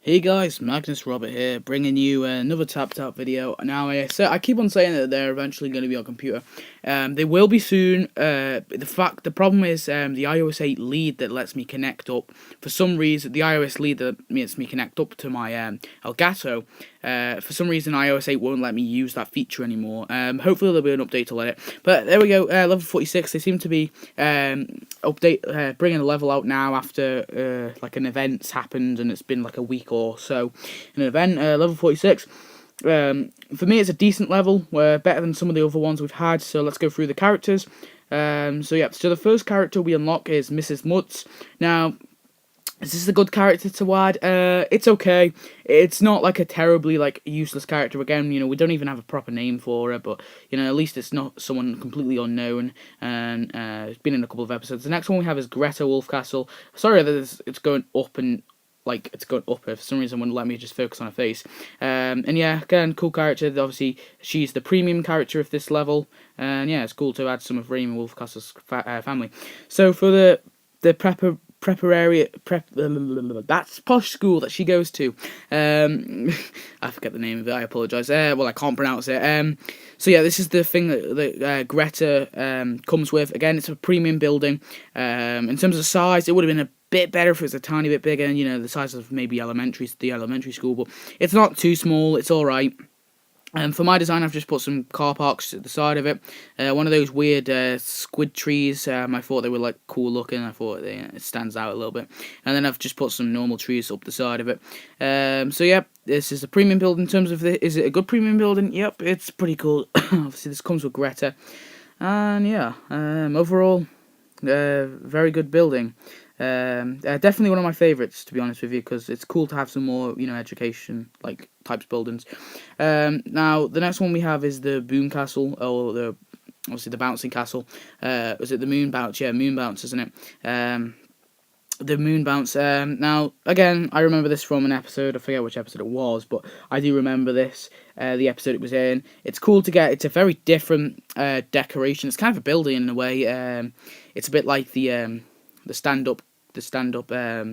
Hey guys, Magnus Robert here, bringing you another Tap Tap video. Now, I keep on saying that they're eventually going to be on computer. They will be soon. The problem is the iOS 8 lead that lets me connect up. For some reason, the iOS lead that lets me connect up to my Elgato. For some reason, iOS 8 won't let me use that feature anymore. Hopefully there'll be an update to let it. But there we go. Level 46. They seem to be bringing a level out now after like an event's happened and it's been like a week or so. In an event, level 46. For me, it's a decent level. Better than some of the other ones we've had. So let's go through the characters. So the first character we unlock is Mrs. Mutz. Now, is this a good character to add? It's okay. It's not like a terribly useless character. Again, we don't even have a proper name for her, but at least it's not someone completely unknown. And it's been in a couple of episodes. The next one we have is Greta Wolfcastle. Sorry that it's going up and it's going up. For some reason, wouldn't let me just focus on her face. And yeah, again, cool character. Obviously, she's the premium character of this level, and yeah, it's cool to add some of Raymond Wolfcastle's family. So for the that's posh school that she goes to. I forget the name of it. I apologise. Well, I can't pronounce it. So yeah, this is the thing that Greta comes with. Again, it's a premium building. In terms of size, it would have been a bit better if it was a tiny bit bigger. The size of maybe the elementary school, but it's not too small. It's all right. For my design, I've just put some car parks at the side of it. One of those weird squid trees. I thought they were cool looking. I thought it stands out a little bit. And then I've just put some normal trees up the side of it. So yeah, this is a premium build in terms of is it a good premium building? Yep, it's pretty cool. Obviously, this comes with Greta, and yeah, overall, very good building. Definitely one of my favourites, to be honest with you, because it's cool to have some more, education types buildings. Now the next one we have is the Boom Castle, or obviously the bouncing castle. Was it the Moon Bounce? Yeah, Moon Bounce, isn't it? The Moon Bounce. Now again, I remember this from an episode. I forget which episode it was, but I do remember this. The episode it was in. It's cool to get. It's a very different decoration. It's kind of a building in a way. It's a bit like the stand-up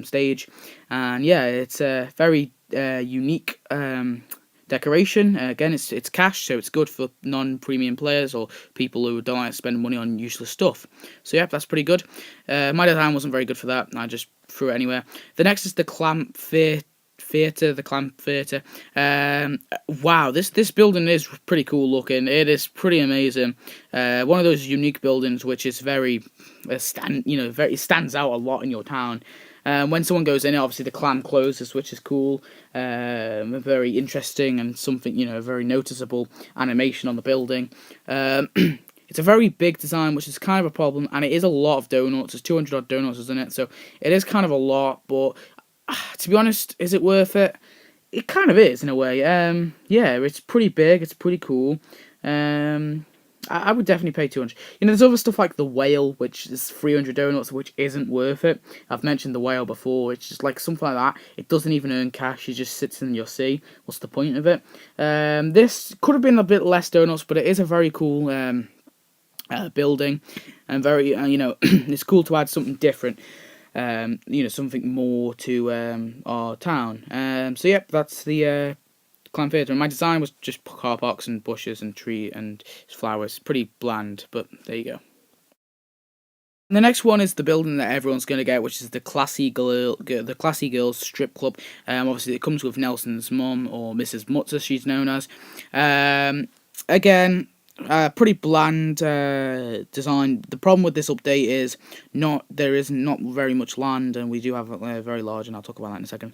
stage, and yeah, it's a very unique decoration. Again, it's cash, so it's good for non-premium players or people who don't like to spend money on useless stuff. So yeah, that's pretty good. My design wasn't very good for that, and I just threw it anywhere. The next is the Clamp Theatre, the Clamp Theatre. Wow, this building is pretty cool looking. It is pretty amazing. One of those unique buildings which is very stands out a lot in your town. When someone goes in it, obviously the clam closes, which is cool. Very interesting and something, very noticeable animation on the building. It's a very big design, which is kind of a problem, and it is a lot of donuts. There's 200 odd donuts, isn't it? So it is kind of a lot, but to be honest, is it worth it? It kind of is in a way. Yeah, it's pretty big. It's pretty cool. I would definitely pay 200. There's other stuff like the whale, which is 300 donuts, which isn't worth it. I've mentioned the whale before. It's just something like that. It doesn't even earn cash. It just sits in your sea. What's the point of it? This could have been a bit less donuts, but it is a very cool building, and very it's cool to add something different. Something more to our town. So yep, that's the Clam Theatre. And my design was just car parks and bushes and tree and flowers. Pretty bland, but there you go. And the next one is the building that everyone's going to get, which is the Classy Girls Strip Club. Obviously, it comes with Nelson's mum, or Mrs. Mutz, as she's known as. Again, pretty bland design. The problem with this update is there is not very much land, and we do have very large, and I'll talk about that in a second.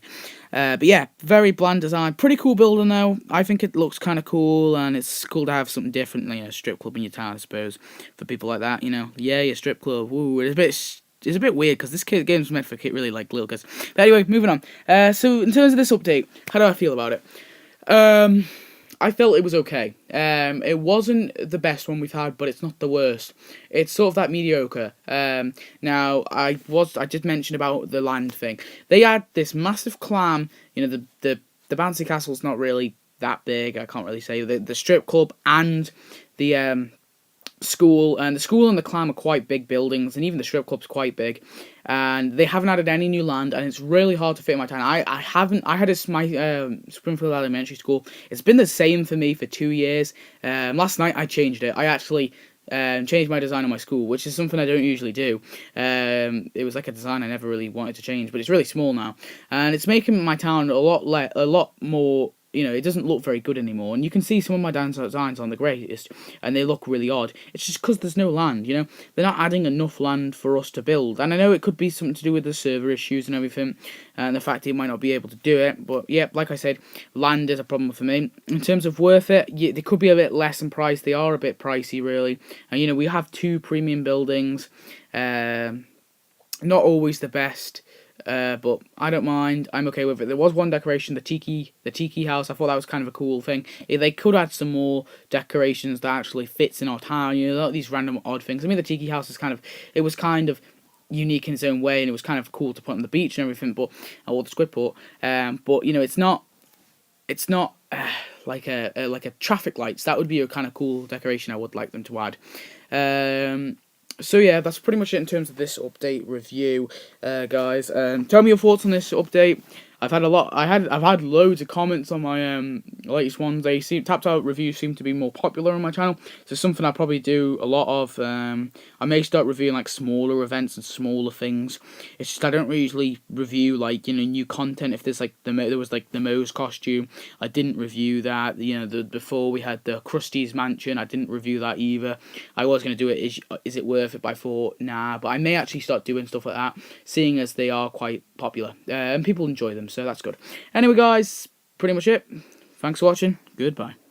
But yeah, very bland design. Pretty cool building though. I think it looks kind of cool, and it's cool to have something different, a strip club in your town, I suppose, for people like that. Yeah, a strip club. Ooh, it's a bit weird because this game's meant for really little kids. But anyway, moving on. So in terms of this update, how do I feel about it? I felt it was okay. It wasn't the best one we've had, but it's not the worst. It's sort of that mediocre. Now, I did mention about the land thing. They had this massive clam. The bouncy castle's not really that big. I can't really say the strip club and the school, and the school and the clam are quite big buildings, and even the strip club's quite big, and they haven't added any new land, and it's really hard to fit in my town. I had my Springfield Elementary School. It's been the same for me for 2 years. Last night I changed it. I actually changed my design on my school, which is something I don't usually do. It was like a design I never really wanted to change, but it's really small now, and it's making my town a lot more. It doesn't look very good anymore, and you can see some of my designs on the greatest, and they look really odd. It's just because there's no land, They're not adding enough land for us to build, and I know it could be something to do with the server issues and everything, and the fact that you might not be able to do it, but yeah, like I said, land is a problem for me. In terms of worth it, yeah, they could be a bit less in price. They are a bit pricey, really, and we have 2 premium buildings, not always the best. But I don't mind. I'm okay with it. There was one decoration, the tiki house. I thought that was kind of a cool thing. They could add some more decorations that actually fits in our town. These random odd things. I mean, the tiki house is it was kind of unique in its own way, and it was kind of cool to put on the beach and everything. But or the Squidport. But it's not like a traffic lights. That would be a kind of cool decoration I would like them to add. So yeah, that's pretty much it in terms of this update review, guys. Tell me your thoughts on this update. I've had loads of comments on my latest ones. Tapped out reviews seem to be more popular on my channel, so something I probably do a lot of. I may start reviewing like smaller events and smaller things. It's just I don't usually review like new content. If there's like there was like the Moe's costume, I didn't review that. Before we had the Krusty's mansion, I didn't review that either. I was gonna do it. Is it worth it? But I thought nah. But I may actually start doing stuff like that, seeing as they are quite popular and people enjoy them. So that's good. Anyway, guys, pretty much it. Thanks for watching. Goodbye.